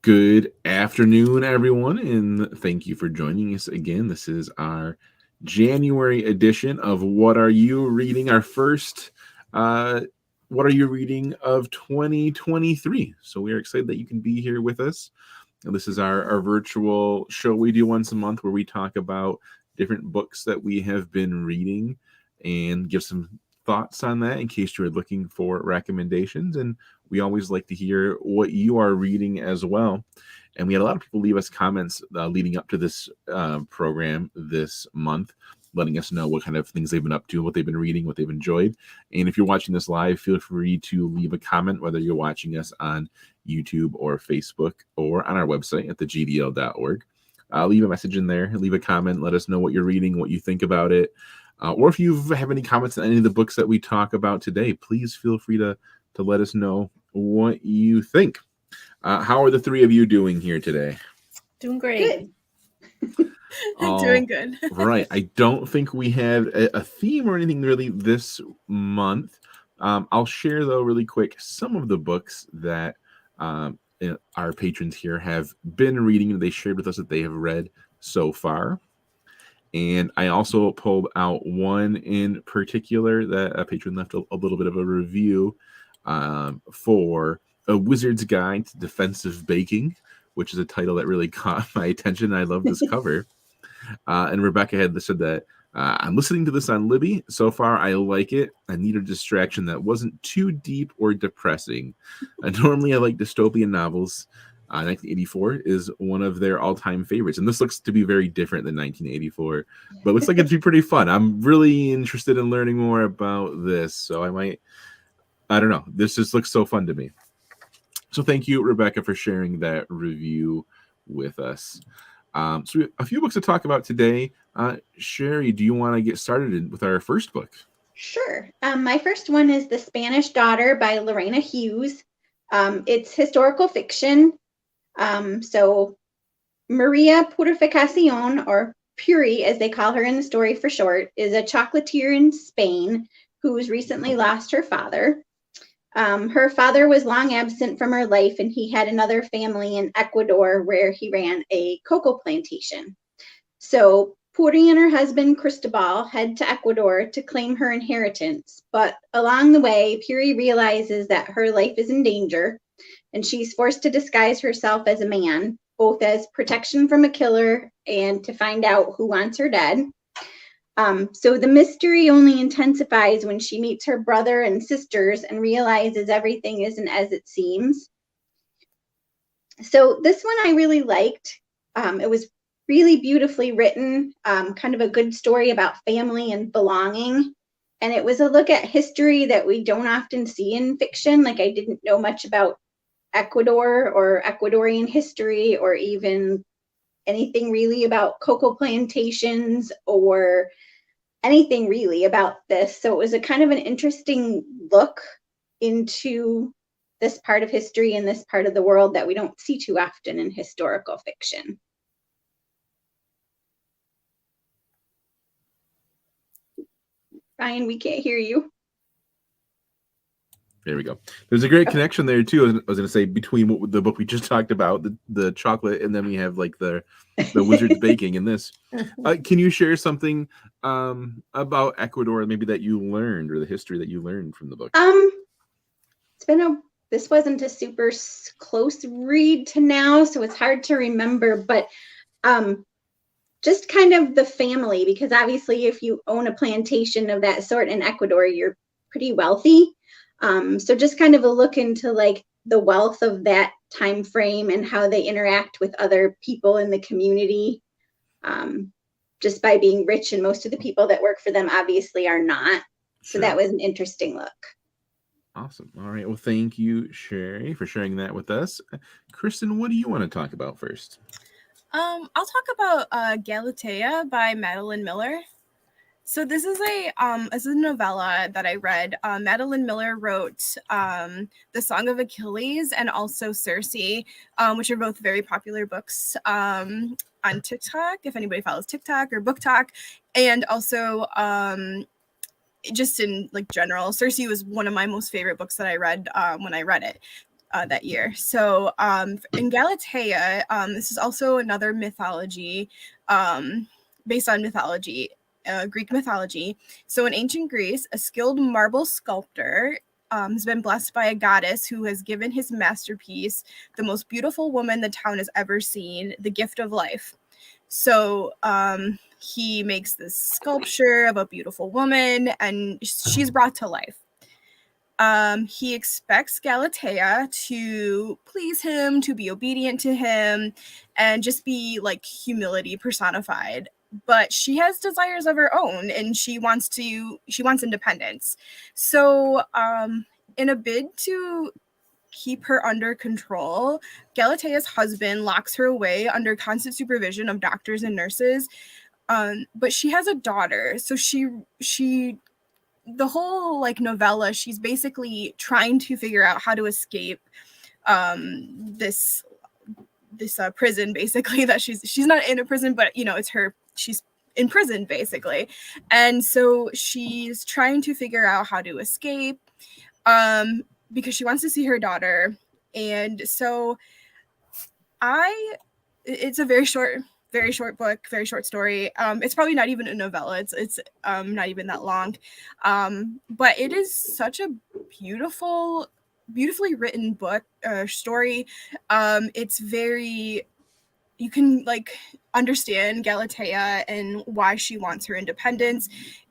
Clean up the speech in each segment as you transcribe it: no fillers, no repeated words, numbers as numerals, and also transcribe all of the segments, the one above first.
Good afternoon, everyone, and thank you for joining us again. This is our January edition of What Are You Reading? Our first What Are You Reading of 2023. So we are excited that you can be here with us. And this is our virtual show we do once a month where we talk about different books that we have been reading and give some thoughts on that in case you're looking for recommendations. And we always like to hear what you are reading as well. And we had a lot of people leave us comments leading up to this program this month, letting us know what kind of things they've been up to, what they've been reading, what they've enjoyed. And if you're watching this live, feel free to leave a comment, whether you're watching us on YouTube or Facebook or on our website at thegdl.org. Leave a message in there, leave a comment, let us know what you're reading, what you think about it. Or if you have any comments on any of the books that we talk about today, please feel free to let us know what you think. How are the three of you doing here today? Doing great. Doing good. Right. I don't think we have a theme or anything really this month. I'll share, though, really quick, some of the books that our patrons here have been reading and they shared with us that they have read so far. And I also pulled out one in particular that a patron left a little bit of a review for A Wizard's Guide to Defensive Baking, which is a title that really caught my attention. I love this cover. And Rebecca had said that I'm listening to this on Libby. So far, I like it. I need a distraction that wasn't too deep or depressing. Normally, I like dystopian novels. 1984 is one of their all-time favorites, and this looks to be very different than 1984, but looks like it'd be pretty fun. I'm really interested in learning more about this, so I don't know. This just looks so fun to me. So thank you, Rebecca, for sharing that review with us. So we have a few books to talk about today. Sherry, do you want to get started with our first book? Sure. My first one is The Spanish Daughter by Lorena Hughes. It's historical fiction. So Maria Purificación, or Puri as they call her in the story for short, is a chocolatier in Spain who's recently lost her father. Her father was long absent from her life, and he had another family in Ecuador where he ran a cocoa plantation. So Puri and her husband Cristobal head to Ecuador to claim her inheritance, but along the way, Puri realizes that her life is in danger, and she's forced to disguise herself as a man, both as protection from a killer and to find out who wants her dead. So the mystery only intensifies when she meets her brother and sisters and realizes everything isn't as it seems. So this one I really liked. It was really beautifully written, kind of a good story about family and belonging. And it was a look at history that we don't often see in fiction. Like, I didn't know much about Ecuador or Ecuadorian history, or even anything really about cocoa plantations or anything really about this. So it was a kind of an interesting look into this part of history and this part of the world that we don't see too often in historical fiction. Ryan, we can't hear you. There we go. There's a great connection there too. I was going to say, between the book we just talked about, the chocolate, and then we have like the wizard's baking in this. Can you share something about Ecuador, maybe that you learned, or the history that you learned from the book? This wasn't a super close read to now, so it's hard to remember, but just kind of the family, because obviously if you own a plantation of that sort in Ecuador, you're pretty wealthy. So just kind of a look into like the wealth of that time frame and how they interact with other people in the community, just by being rich, and most of the people that work for them obviously are not. So that was an interesting look. Awesome. All right. Well, thank you, Sherry, for sharing that with us. Kristen, what do you want to talk about first? I'll talk about Galatea by Madeline Miller. So this is a novella that I read. Madeline Miller wrote The Song of Achilles and also Circe, which are both very popular books on TikTok, if anybody follows TikTok or BookTok. And also just in like general, Circe was one of my most favorite books that I read when I read it. that year. So in Galatea, this is also another mythology based on mythology, Greek mythology. So in ancient Greece, a skilled marble sculptor has been blessed by a goddess who has given his masterpiece, the most beautiful woman the town has ever seen, the gift of life. So he makes this sculpture of a beautiful woman, and she's brought to life. He expects Galatea to please him, to be obedient to him, and just be like humility personified. But she has desires of her own, and she wants independence. So, in a bid to keep her under control, Galatea's husband locks her away under constant supervision of doctors and nurses. But she has a daughter, so she the whole like novella, she's basically trying to figure out how to escape this prison, basically, that she's not in a prison, but you know, it's her, she's in prison basically. And so she's trying to figure out how to escape because she wants to see her daughter. And so it's a very short book, very short story. It's probably not even a novella. It's not even that long. But it is such a beautifully written book, story. It's very, you can like understand Galatea and why she wants her independence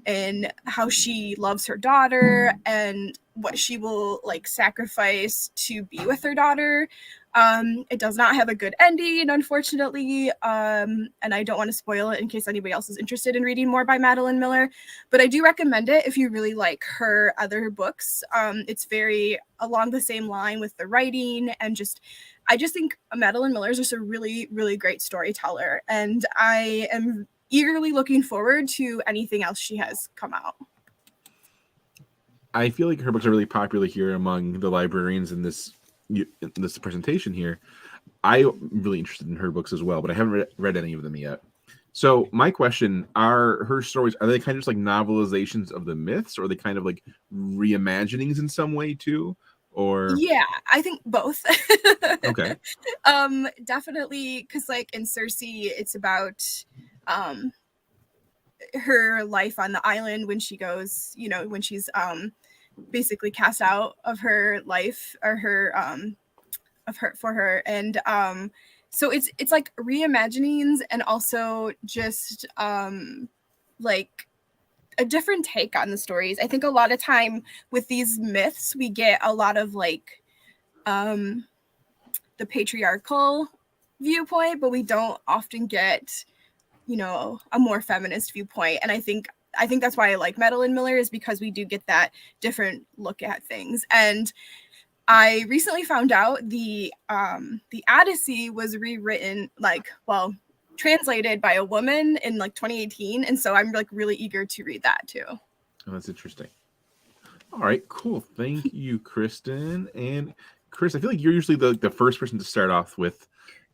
and how she loves her daughter and what she will like sacrifice to be with her daughter. It does not have a good ending, unfortunately, and I don't want to spoil it in case anybody else is interested in reading more by Madeline Miller, but I do recommend it if you really like her other books. It's very along the same line with the writing, and I just think Madeline Miller is just a really, really great storyteller, and I am eagerly looking forward to anything else she has come out. I feel like her books are really popular here among the librarians in this presentation here. I'm really interested in her books as well, but I haven't read any of them yet. So my question, are her stories, are they kind of just like novelizations of the myths, or are they kind of like reimaginings in some way too? Or yeah, I think both. Okay. Definitely, because like in Circe, it's about her life on the island when she goes, you know, when she's basically cast out of her life, or her for her. And so it's like reimaginings, and also just like a different take on the stories. I think a lot of time with these myths, we get a lot of like the patriarchal viewpoint, but we don't often get, you know, a more feminist viewpoint. And I think that's why I like Madeline Miller, is because we do get that different look at things. And I recently found out the Odyssey was rewritten, translated by a woman in like 2018, and so I'm like really eager to read that too. Oh, that's interesting. All right, cool. Thank you, Kristen. And Chris, I feel like you're usually the first person to start off with,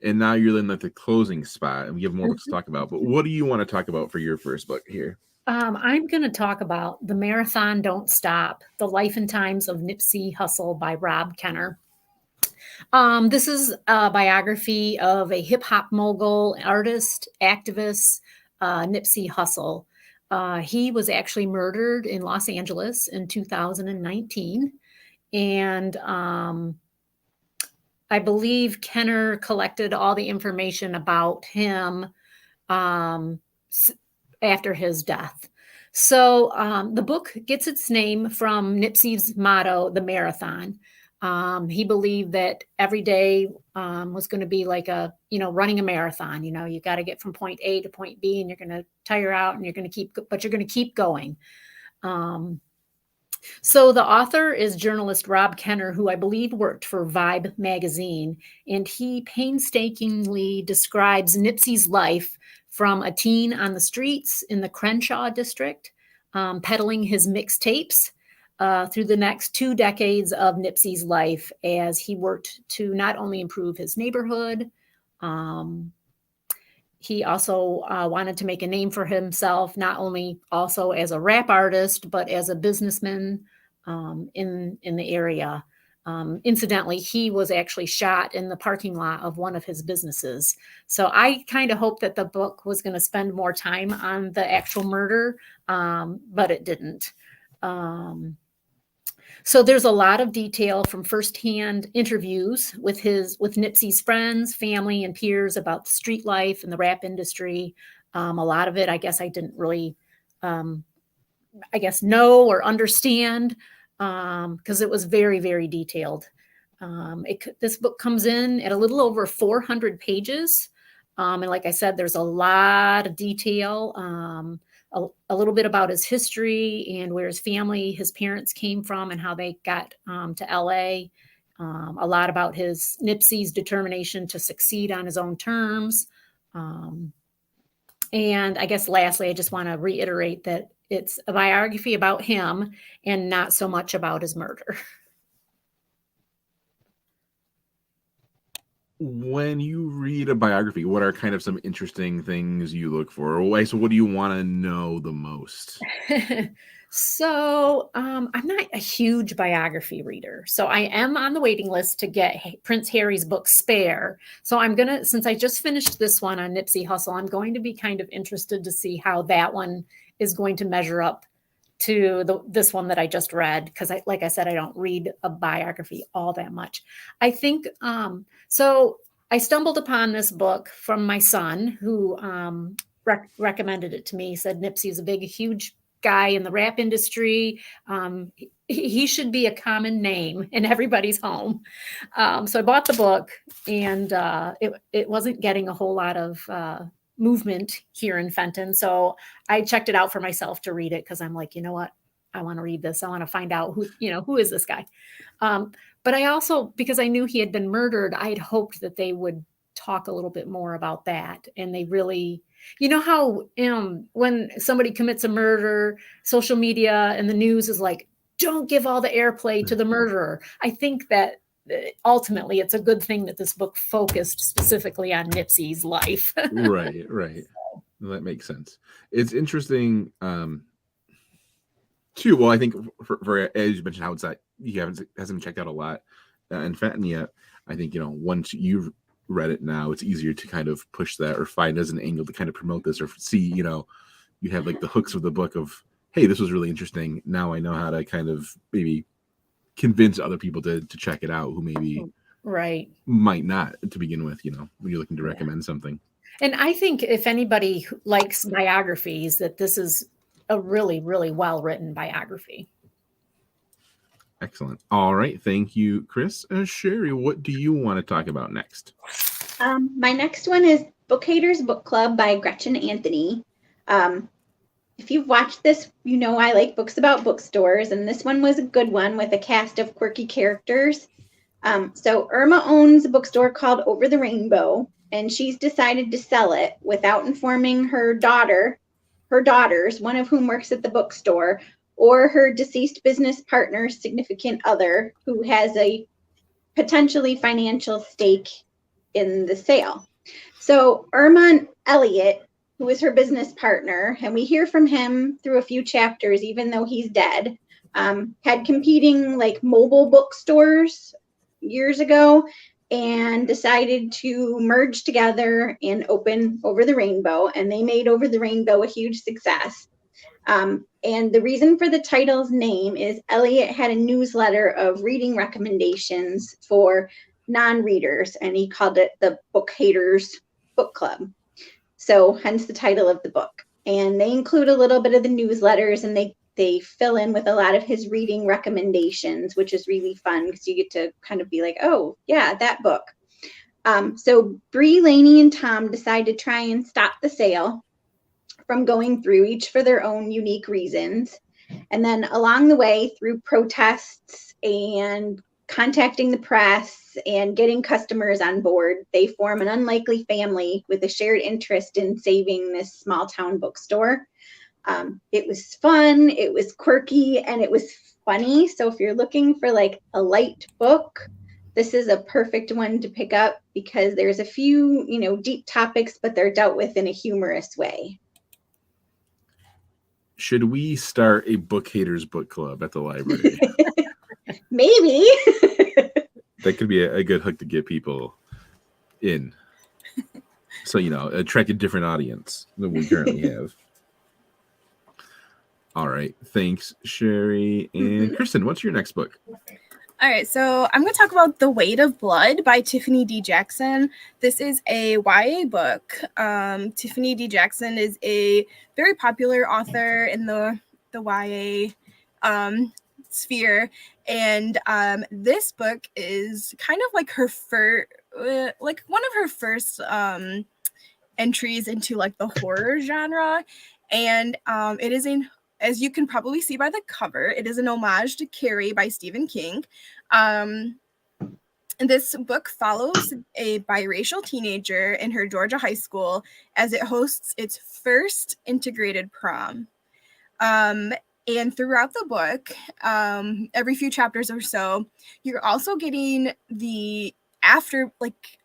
and now you're in like the closing spot, and we have more books to talk about. But what do you want to talk about for your first book here? I'm going to talk about The Marathon Don't Stop, The Life and Times of Nipsey Hussle by Rob Kenner. This is a biography of a hip-hop mogul, artist, activist, Nipsey Hussle. He was actually murdered in Los Angeles in 2019. And I believe Kenner collected all the information about him after his death. So the book gets its name from Nipsey's motto, the marathon. He believed that every day was going to be like running a marathon. You know, you got to get from point A to point B, and you're going to tire out, and you're going to keep going. So the author is journalist Rob Kenner, who I believe worked for Vibe magazine, and he painstakingly describes Nipsey's life from a teen on the streets in the Crenshaw district, peddling his mixtapes, through the next 2 decades of Nipsey's life as he worked to not only improve his neighborhood, he also wanted to make a name for himself, not only also as a rap artist, but as a businessman in the area. Incidentally, he was actually shot in the parking lot of one of his businesses. So I kind of hoped that the book was going to spend more time on the actual murder, but it didn't. So there's a lot of detail from firsthand interviews with Nipsey's friends, family, and peers about the street life and the rap industry. A lot of it, I guess, I didn't really, know or understand, because it was very, very detailed. This book comes in at a little over 400 pages. And like I said, there's a lot of detail, a little bit about his history and where his parents came from and how they got to LA. A lot about Nipsey's determination to succeed on his own terms. And I guess lastly, I just want to reiterate that it's a biography about him and not so much about his murder. When you read a biography, what are kind of some interesting things you look for? So what do you want to know the most? So I'm not a huge biography reader. So I am on the waiting list to get Prince Harry's book Spare. So since I just finished this one on Nipsey Hussle, I'm going to be kind of interested to see how that one is going to measure up to this one that I just read. Because like I said, I don't read a biography all that much. I think, so I stumbled upon this book from my son who recommended it to me. He said Nipsey is a huge guy in the rap industry. He should be a common name in everybody's home. So I bought the book, and it wasn't getting a whole lot of movement here in Fenton. So I checked it out for myself to read it, because I'm like, you know what? I want to read this. I want to find out who is this guy? But I also, because I knew he had been murdered, I had hoped that they would talk a little bit more about that. And they really, how when somebody commits a murder, social media and the news is like, don't give all the airplay to the murderer. I think that ultimately it's a good thing that this book focused specifically on Nipsey's life. Right. That makes sense. It's interesting too. Well, I think for as you mentioned how it's that he hasn't checked out a lot in Fenton yet. I think once you've read it now, it's easier to kind of push that or find as an angle to kind of promote this, or see you have like the hooks of the book of, hey, this was really interesting. Now I know how to kind of maybe convince other people to check it out who maybe might not to begin with, when you're looking to recommend something. And I think if anybody likes biographies, that this is a really, really well-written biography. Excellent. All right. Thank you, Chris. Sherry, what do you want to talk about next? My next one is Book Haters Book Club by Gretchen Anthony. If you've watched this, I like books about bookstores, and this one was a good one with a cast of quirky characters. So Irma owns a bookstore called Over the Rainbow, and she's decided to sell it without informing her daughters, one of whom works at the bookstore, or her deceased business partner's significant other, who has a potentially financial stake in the sale. So Irma and Elliot, who is her business partner, and we hear from him through a few chapters, even though he's dead, had competing mobile bookstores years ago, and decided to merge together and open Over the Rainbow, and they made Over the Rainbow a huge success. And the reason for the title's name is Elliot had a newsletter of reading recommendations for non-readers, and he called it the Book Haters Book Club. So hence the title of the book. And they include a little bit of the newsletters, and they fill in with a lot of his reading recommendations, which is really fun because you get to kind of be like, oh, yeah, that book. So Bree, Lainey, and Tom decide to try and stop the sale from going through, each for their own unique reasons. And then along the way, through protests and contacting the press and getting customers on board, they form an unlikely family with a shared interest in saving this small town bookstore. It was fun, it was quirky, and it was funny. So if you're looking for a light book, this is a perfect one to pick up, because there's a few, deep topics, but they're dealt with in a humorous way. Should we start a Book Haters Book Club at the library? Maybe. that could be a good hook to get people in. So, attract a different audience than we currently have. All right. Thanks, Sherry. And Kristen, what's your next book? All right, so I'm going to talk about The Weight of Blood by Tiffany D. Jackson. This is a YA book. Tiffany D. Jackson is a very popular author in the YA sphere, and this book is kind of like her first, like one of her first entries into like the horror genre, and it is as you can probably see by the cover, it is an homage to Carrie by Stephen King. And this book follows a biracial teenager in her Georgia high school as it hosts its first integrated prom. And throughout the book, every few chapters or so, you're also getting after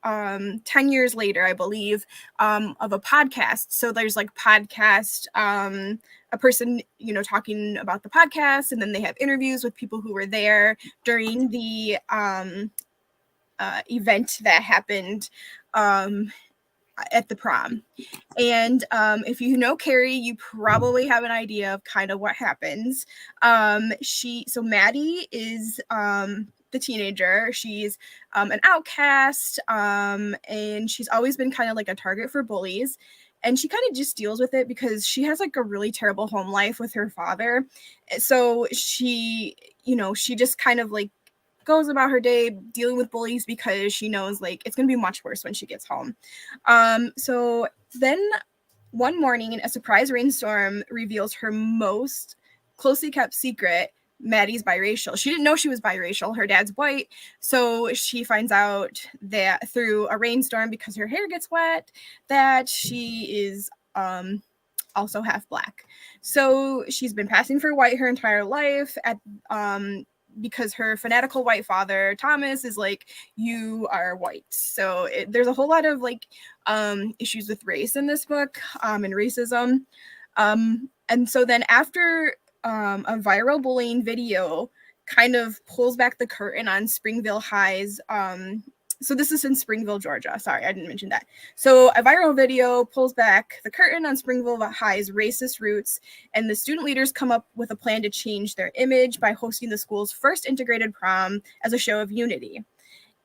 10 years later, I believe, of a podcast. So there's like podcast, a person, talking about the podcast, and then they have interviews with people who were there during the event that happened at the prom. And if you know Carrie, you probably have an idea of kind of what happens. So Maddie is the teenager. She's an outcast, and she's always been kind of like a target for bullies. And she kind of just deals with it because she has like a really terrible home life with her father. So she just kind of like goes about her day dealing with bullies because she knows like it's going to be much worse when she gets home. So then one morning, a surprise rainstorm reveals her most closely kept secret. Maddie's biracial. She didn't know she was biracial. Her dad's white. So she finds out that through a rainstorm, because her hair gets wet, that she is also half black. So she's been passing for white her entire life because her fanatical white father, Thomas, is like, you are white. So there's a whole lot of like issues with race in this book and racism. And so then after a viral bullying video kind of pulls back the curtain on Springville High's. So this is in Springville, Georgia. Sorry, I didn't mention that. So a viral video pulls back the curtain on Springville High's racist roots, and the student leaders come up with a plan to change their image by hosting the school's first integrated prom as a show of unity.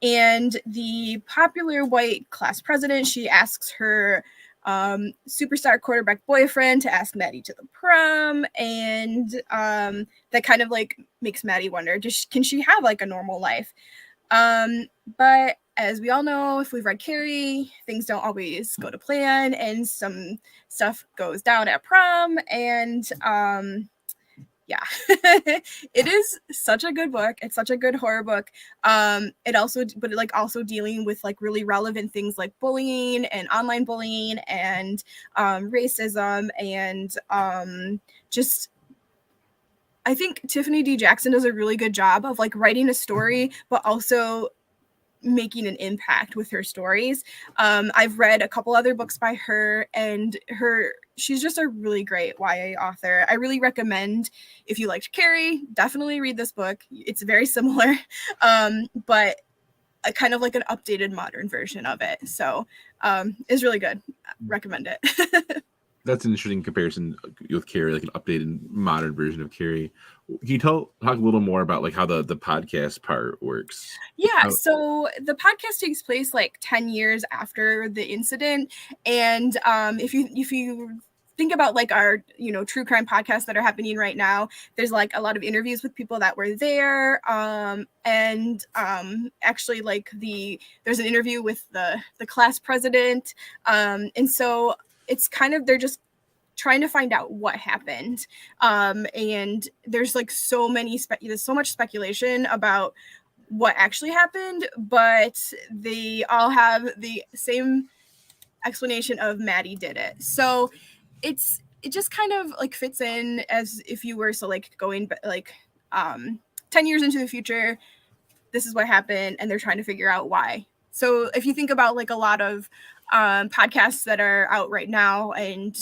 And the popular white class president, she asks her superstar quarterback boyfriend to ask Maddie to the prom, and that kind of like makes Maddie wonder, can she have like a normal life? But as we all know, if we've read Carrie, things don't always go to plan, and some stuff goes down at prom, and yeah, it is such a good book. It's such a good horror book. It also dealing with like really relevant things like bullying and online bullying and racism and just. I think Tiffany D. Jackson does a really good job of like writing a story, but also making an impact with her stories. I've read a couple other books by her, and she's just a really great YA author. I really recommend, if you liked Carrie, definitely read this book. It's very similar, but a kind of like an updated modern version of it. So it's really good. Recommend it. That's an interesting comparison with Carrie, like an updated modern version of Carrie. Can you talk a little more about like how the podcast part works? Yeah, so the podcast takes place like 10 years after the incident, and if you think about like our true crime podcasts that are happening right now, there's like a lot of interviews with people that were there, and actually like there's an interview with the class president, and so it's kind of, they're just trying to find out what happened. And there's like there's so much speculation about what actually happened, but they all have the same explanation of Maddie did it. So it just kind of like fits in as if you were going like 10 years into the future, this is what happened, and they're trying to figure out why So if you think about like a lot of podcasts that are out right now and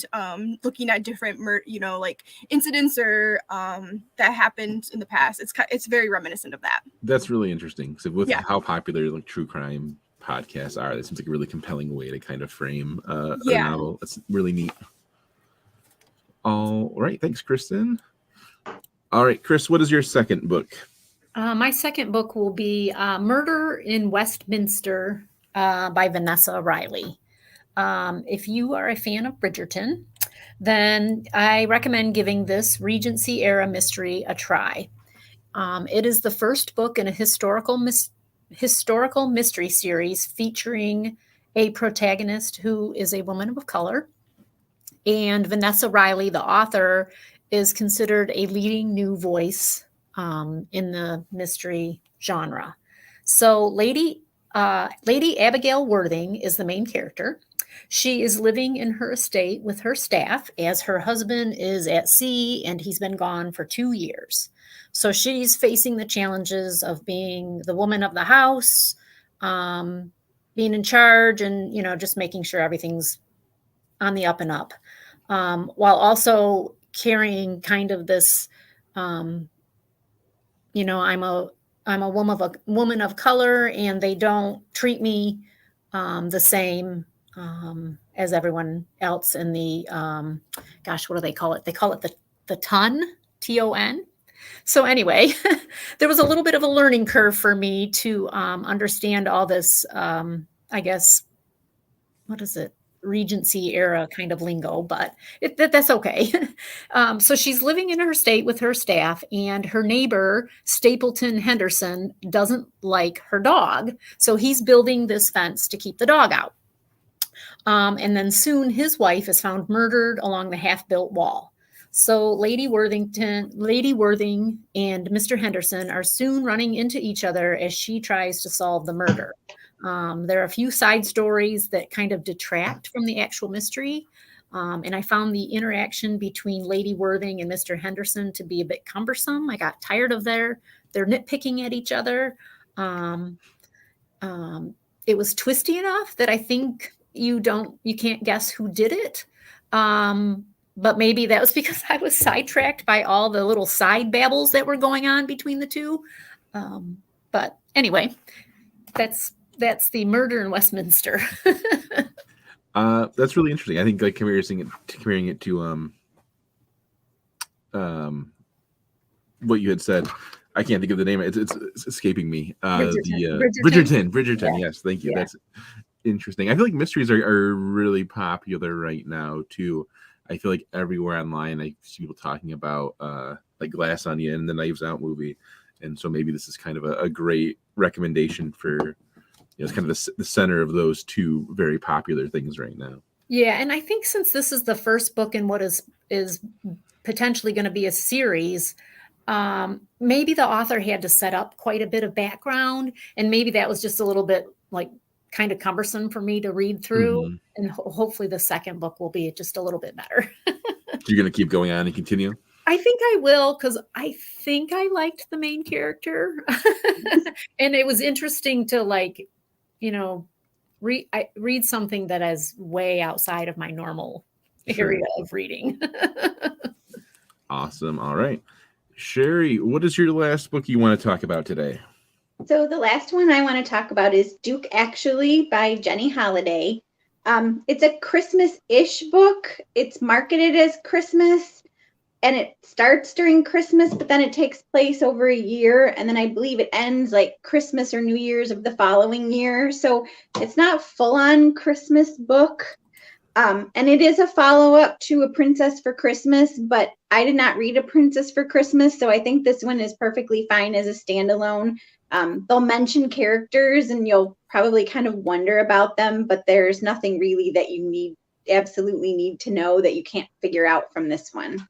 looking at different like incidents or that happened in the past, it's very reminiscent of that. That's really interesting. So with Yeah. how popular like true crime podcasts are, that seems like a really compelling way to kind of frame a Yeah. novel. That's really neat. All right, thanks, Kristen. All right, Chris, what is your second book? My second book will be Murder in Westminster by Vanessa Riley. If you are a fan of Bridgerton, then I recommend giving this Regency era mystery a try. It is the first book in a historical mystery series featuring a protagonist who is a woman of color. And Vanessa Riley, the author, is considered a leading new voice in the mystery genre. So Lady Abigail Worthing is the main character. She is living in her estate with her staff as her husband is at sea and he's been gone for 2 years. So she's facing the challenges of being the woman of the house, being in charge and, just making sure everything's on the up and up, while also carrying kind of this, I'm a woman of color and they don't treat me the same as everyone else in the, what do they call it? They call it the ton, TON. So anyway, there was a little bit of a learning curve for me to understand all this, what is it? Regency era kind of lingo, but that's okay. So she's living in her estate with her staff, and her neighbor, Stapleton Henderson, doesn't like her dog. So he's building this fence to keep the dog out. And then soon his wife is found murdered along the half-built wall. So Lady Worthing and Mr. Henderson are soon running into each other as she tries to solve the murder. There are a few side stories that kind of detract from the actual mystery. And I found the interaction between Lady Worthing and Mr. Henderson to be a bit cumbersome. I got tired of their nitpicking at each other. It was twisty enough that I think you can't guess who did it. But maybe that was because I was sidetracked by all the little side babbles that were going on between the two. But anyway, that's the Murder in Westminster. That's really interesting. I think like comparing it to what you had said. I can't think of the name. It's escaping me. Bridgerton. Yes, thank you. Yeah. That's interesting. I feel like mysteries are really popular right now too. I feel like everywhere online I see people talking about like Glass Onion and the Knives Out movie, and so maybe this is kind of a great recommendation for. It's kind of the center of those two very popular things right now. Yeah, and I think since this is the first book in what is potentially going to be a series, maybe the author had to set up quite a bit of background, and maybe that was just a little bit like kind of cumbersome for me to read through. Mm-hmm. And hopefully the second book will be just a little bit better. You're going to keep going on and continue? I think I will, because I think I liked the main character. And it was interesting to read something that is way outside of my normal area of reading. Awesome. All right. Sherry, what is your last book you want to talk about today? So the last one I want to talk about is Duke Actually by Jenny Holiday. It's a Christmas-ish book. It's marketed as Christmas, and it starts during Christmas, but then it takes place over a year, and then I believe it ends like Christmas or New Year's of the following year. So it's not full-on Christmas book. And it is a follow-up to A Princess for Christmas, but I did not read A Princess for Christmas, so I think this one is perfectly fine as a standalone. They'll mention characters and you'll probably kind of wonder about them, but there's nothing really that you absolutely need to know that you can't figure out from this one.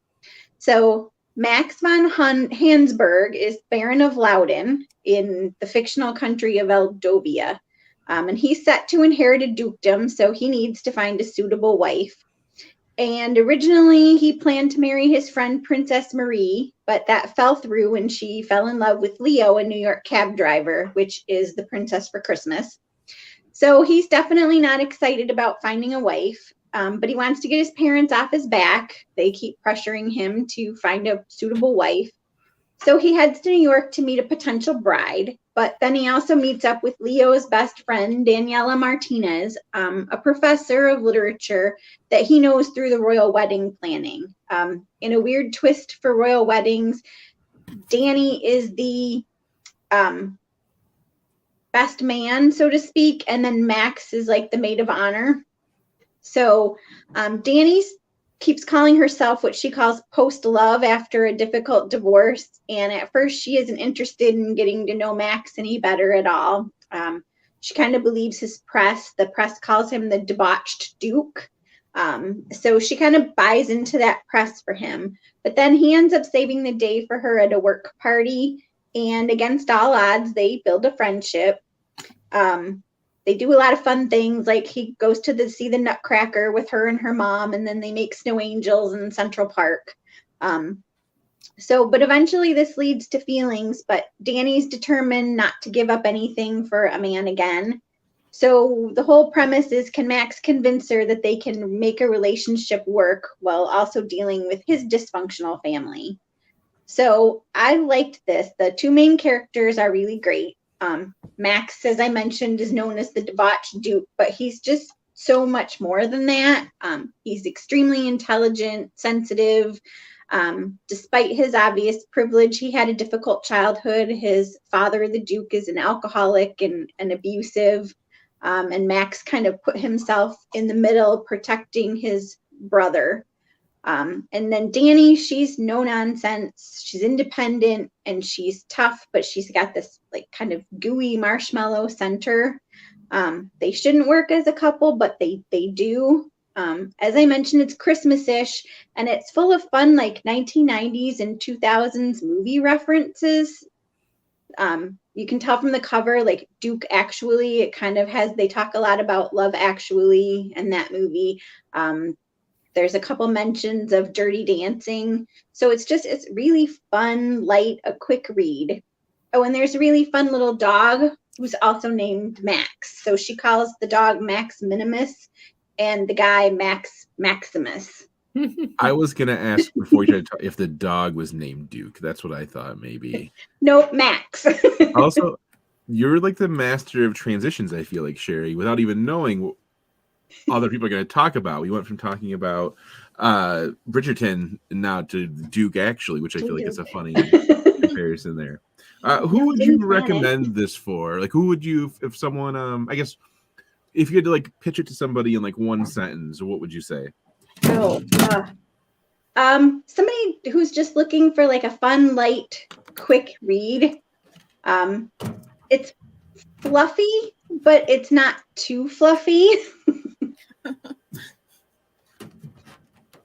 So Max von Hansberg is Baron of Loudon in the fictional country of Eldovia. And he's set to inherit a dukedom, so he needs to find a suitable wife. And originally he planned to marry his friend Princess Marie, but that fell through when she fell in love with Leo, a New York cab driver, which is the Princess for Christmas. So he's definitely not excited about finding a wife, but he wants to get his parents off his back. They keep pressuring him to find a suitable wife. So he heads to New York to meet a potential bride, but then he also meets up with Leo's best friend, Daniela Martinez, a professor of literature that he knows through the royal wedding planning. In a weird twist for royal weddings, Danny is the best man, so to speak, and then Max is like the maid of honor. So Danny keeps calling herself what she calls post-love after a difficult divorce, and at first she isn't interested in getting to know Max any better at all. She kind of believes his press. The press calls him the debauched Duke. So she kind of buys into that press for him. But then he ends up saving the day for her at a work party, and against all odds, they build a friendship. They do a lot of fun things, like he goes to see the Nutcracker with her and her mom, and then they make snow angels in Central Park. But eventually this leads to feelings, but Danny's determined not to give up anything for a man again. So the whole premise is, can Max convince her that they can make a relationship work while also dealing with his dysfunctional family? So I liked this. The two main characters are really great. Max, as I mentioned, is known as the debauched Duke, but he's just so much more than that. He's extremely intelligent, sensitive. Despite his obvious privilege, he had a difficult childhood. His father, the Duke, is an alcoholic and abusive. And Max kind of put himself in the middle, protecting his brother. And then Danny, she's no nonsense. She's independent and she's tough, but she's got this like kind of gooey marshmallow center. They shouldn't work as a couple, but they do. As I mentioned, it's Christmas-ish, and it's full of fun like 1990s and 2000s movie references. You can tell from the cover, like Duke Actually, it kind of has, they talk a lot about Love Actually and that movie. There's a couple mentions of Dirty Dancing. So it's really fun, light, a quick read. Oh, and there's a really fun little dog who's also named Max. So she calls the dog Max Minimus and the guy Max Maximus. I was going to ask before you tried to talk if the dog was named Duke. That's what I thought maybe. Nope, Max. Also, you're like the master of transitions, I feel like, Sherry, without even knowing what other people are going to talk about. We went from talking about Bridgerton now to Duke Actually, which I feel like is a funny comparison there. Who would you recommend this for? Like, who would you, if someone, I guess, if you had to like pitch it to somebody in like one sentence, what would you say? Somebody who's just looking for like a fun, light, quick read. It's fluffy, but it's not too fluffy.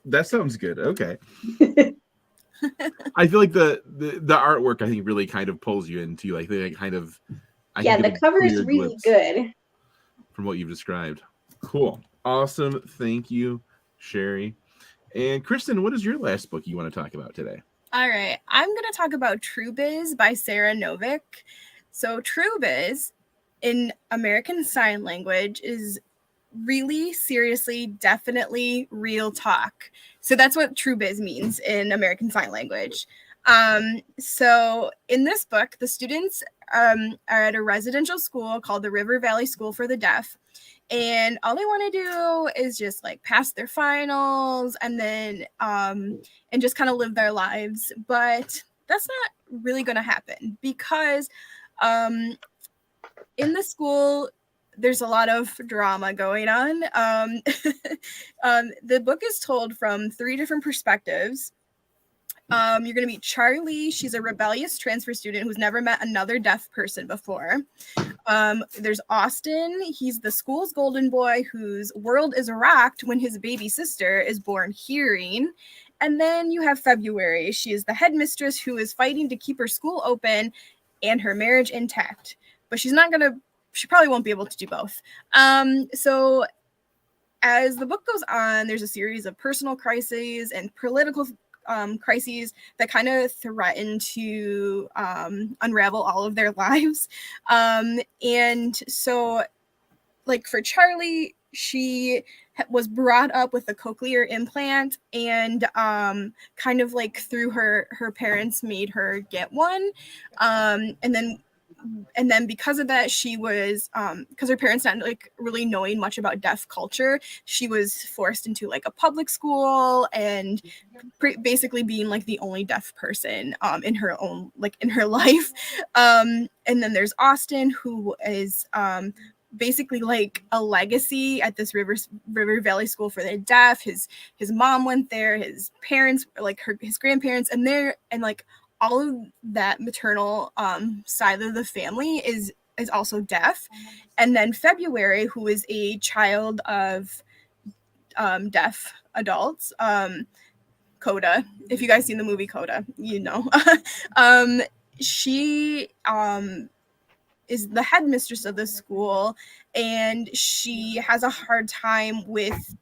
That sounds good. Okay. I feel like the artwork, I think, really kind of pulls you into like the kind of. The cover is really good. From what you've described. Cool. Awesome. Thank you, Sherry. And Kristen, what is your last book you want to talk about today? All right. I'm going to talk about True Biz by Sarah Novick. So True Biz in American Sign Language is really, seriously, definitely real talk. So that's what True Biz means in American Sign Language. So in this book, the students are at a residential school called the River Valley School for the Deaf. And all they want to do is just like pass their finals and then and just kind of live their lives. But that's not really going to happen because in the school, there's a lot of drama going on. The book is told from 3 different perspectives. You're going to meet Charlie. She's a rebellious transfer student who's never met another deaf person before. There's Austin. He's the school's golden boy whose world is rocked when his baby sister is born hearing. And then you have February. She is the headmistress who is fighting to keep her school open and her marriage intact. But she probably won't be able to do both. So as the book goes on, there's a series of personal crises and political crises that kind of threaten to unravel all of their lives. And so like for Charlie, she was brought up with a cochlear implant, and kind of like through her parents made her get one, and then because of that, she was because her parents not like really knowing much about deaf culture, she was forced into like a public school and basically being like the only deaf person in her own like in her life. And then there's Austin, who is basically like a legacy at this River Valley School for the Deaf. His mom went there, his parents, like his grandparents, and like all of that maternal side of the family is also deaf. And then February, who is a child of deaf adults, Coda. If you guys seen the movie Coda, you know. She is the headmistress of the school, and she has a hard time with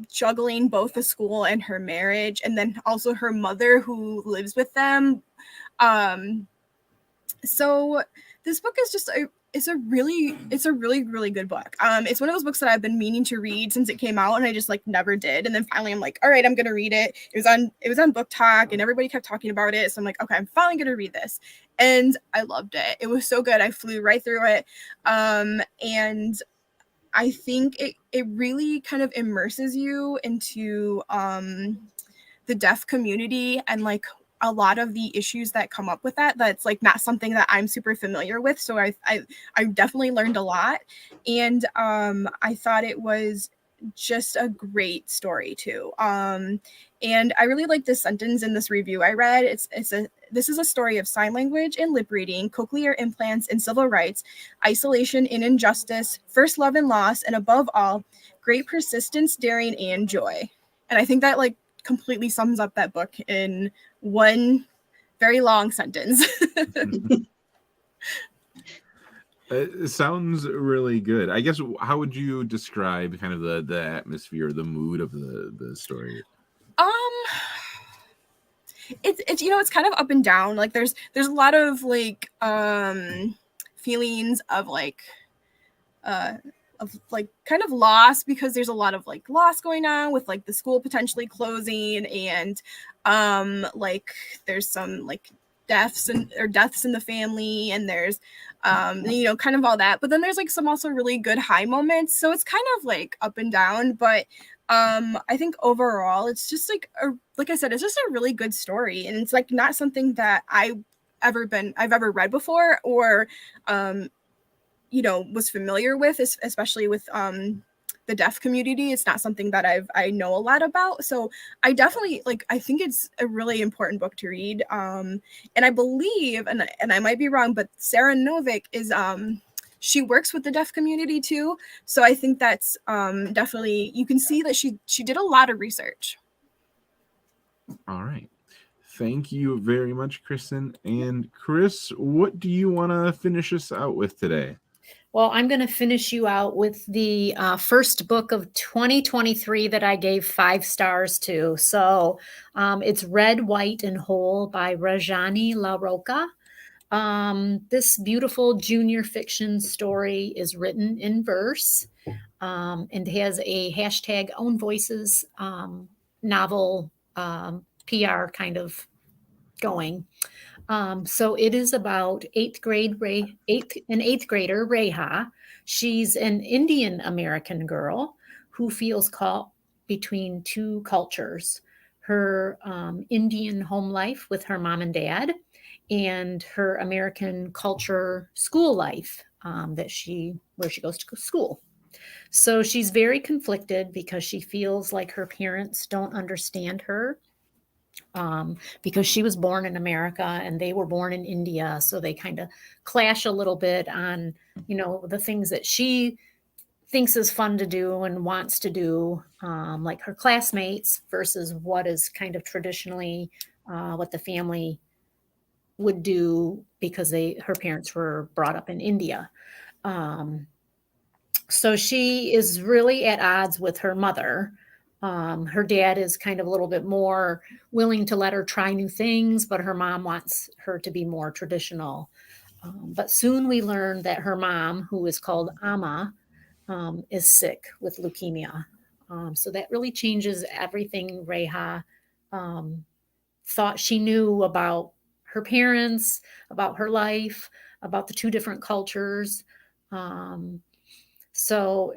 juggling both the school and her marriage, and then also her mother who lives with them. So this book is just it's a really really good book. It's one of those books that I've been meaning to read since it came out, and I just like never did. And then finally I'm like, all right, I'm gonna read it. It was on Book Talk, and everybody kept talking about it. So I'm like, okay, I'm finally gonna read this. And I loved it. It was so good. I flew right through it. And I think it really kind of immerses you into the deaf community and like a lot of the issues that come up with that. That's like not something that I'm super familiar with. So I definitely learned a lot. And I thought it was just a great story too. And I really like this sentence in this review I read. This is a story of sign language and lip reading, cochlear implants and civil rights, isolation and injustice, first love and loss, and above all, great persistence, daring, and joy. And I think that like completely sums up that book in one very long sentence. It sounds really good. I guess, how would you describe kind of the atmosphere, the mood of the story? It's you know, it's kind of up and down. Like there's a lot of like feelings of like kind of loss, because there's a lot of like loss going on with like the school potentially closing, and like there's some like deaths in the family, and there's you know, kind of all that. But then there's like some also really good high moments, so it's kind of like up and down. But I think overall it's just like I said, it's just a really good story, and it's like not something that I've ever read before, or you know, was familiar with, especially with the deaf community. It's not something that I know a lot about. So I definitely I think it's a really important book to read. And I believe, and I might be wrong, but Sarah Novick is she works with the deaf community too. So I think that's definitely, you can see that she did a lot of research. All right. Thank you very much, Kristen. And Chris, what do you want to finish us out with today? Well, I'm going to finish you out with the first book of 2023 that I gave 5 stars to. So it's Red, White, and Whole by Rajani LaRocca. This beautiful junior fiction story is written in verse and has a hashtag Own Voices novel PR kind of going. So it is about eighth grader Reha. She's an Indian American girl who feels caught between two cultures: her Indian home life with her mom and dad, and her American culture school life where she goes to school. So she's very conflicted because she feels like her parents don't understand her. Because she was born in America and they were born in India. So they kind of clash a little bit on, you know, the things that she thinks is fun to do and wants to do, like her classmates, versus what is kind of traditionally what the family would do because her parents were brought up in India. So she is really at odds with her mother. Her dad is kind of a little bit more willing to let her try new things, but her mom wants her to be more traditional. But soon we learn that her mom, who is called Amma, is sick with leukemia. So that really changes everything Reha thought she knew about her parents, about her life, about the two different cultures. So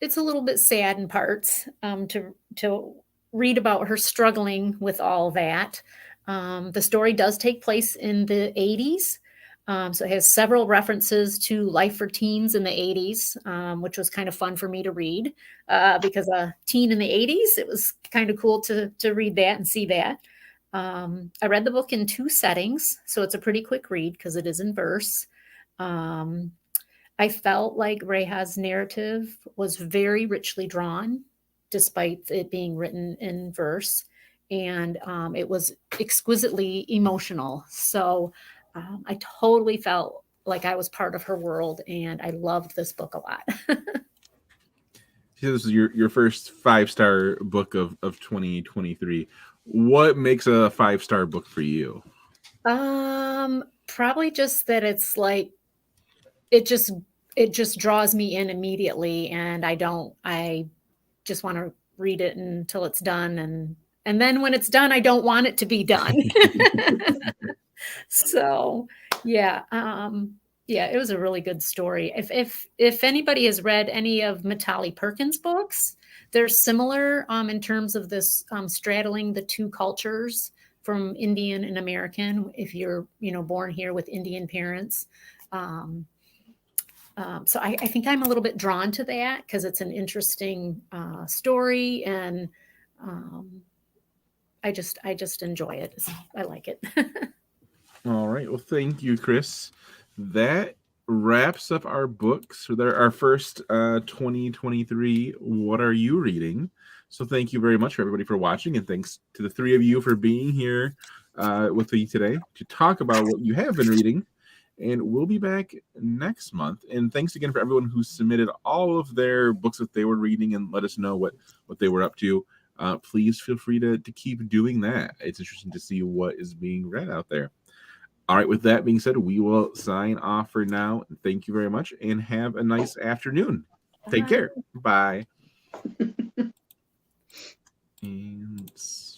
it's a little bit sad in parts to read about her struggling with all that. The story does take place in the 80s. So it has several references to life for teens in the 80s, which was kind of fun for me to read because a teen in the 80s, it was kind of cool to read that and see that. I read the book in 2 settings, so it's a pretty quick read because it is in verse. I felt like Reha's narrative was very richly drawn, despite it being written in verse, and it was exquisitely emotional. So I totally felt like I was part of her world, and I loved this book a lot. So this is your first 5-star book of 2023. What makes a 5-star book for you? Probably just that it's like it just draws me in immediately, and I just want to read it until it's done, and then when it's done, I don't want it to be done. So yeah, it was a really good story. If anybody has read any of Matali Perkins' books, they're similar in terms of this straddling the two cultures from Indian and American. If you're born here with Indian parents, so I think I'm a little bit drawn to that because it's an interesting story, and I just enjoy it. I like it. All right. Well, thank you, Chris. That wraps up our books for our first 2023 What Are You Reading? So thank you very much for everybody for watching, and thanks to the 3 of you for being here with me today to talk about what you have been reading. And we'll be back next month. And thanks again for everyone who submitted all of their books that they were reading and let us know what they were up to. Please feel free to keep doing that. It's interesting to see what is being read out there. All right, with that being said, we will sign off for now. Thank you very much and have a nice afternoon. Take care. Bye. And